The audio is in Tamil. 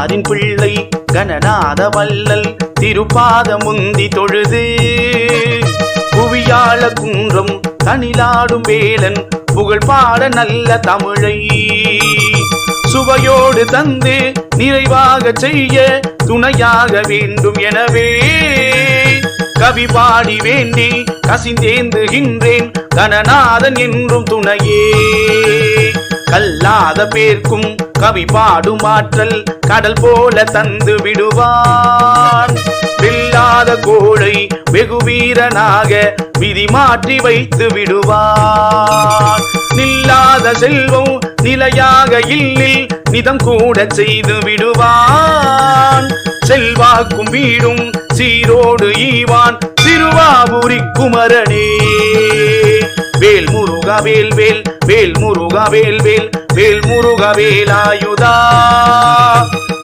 கண்ணனாரின் பிள்ளை கணநாத வல்லல் திருப்பாத முந்தி தொழுது புவியாள குன்றம் தனிலாடும் வேலன் புகழ் பாட நல்ல தமிழை சுவையோடு தந்து நிறைவாக செய்ய துணையாக வேண்டும். எனவே கவி பாடி வேண்டி கசிந்தேந்துகின்றேன் கணநாதன் என்றும் துணையே. கல்லாத பேர்க்கும் கவி பாடும் ஆற்றல் கடல் போல தந்து விடுவான். வெல்லாத கோழை வெகு வீரனாக விதி மாற்றி வைத்து விடுவான். நில்லாத செல்வம் நிலையாக இல்லில் நிதம் கூட செய்து விடுவான். செல்வாக்கும் வீடும் சீரோடு ஈவான் திருவாபுரி குமரனே. வேல் முருகா வேல் வேல் வேல் முருகா வேல் வேல் வேல் முருகா வேலாயுதா.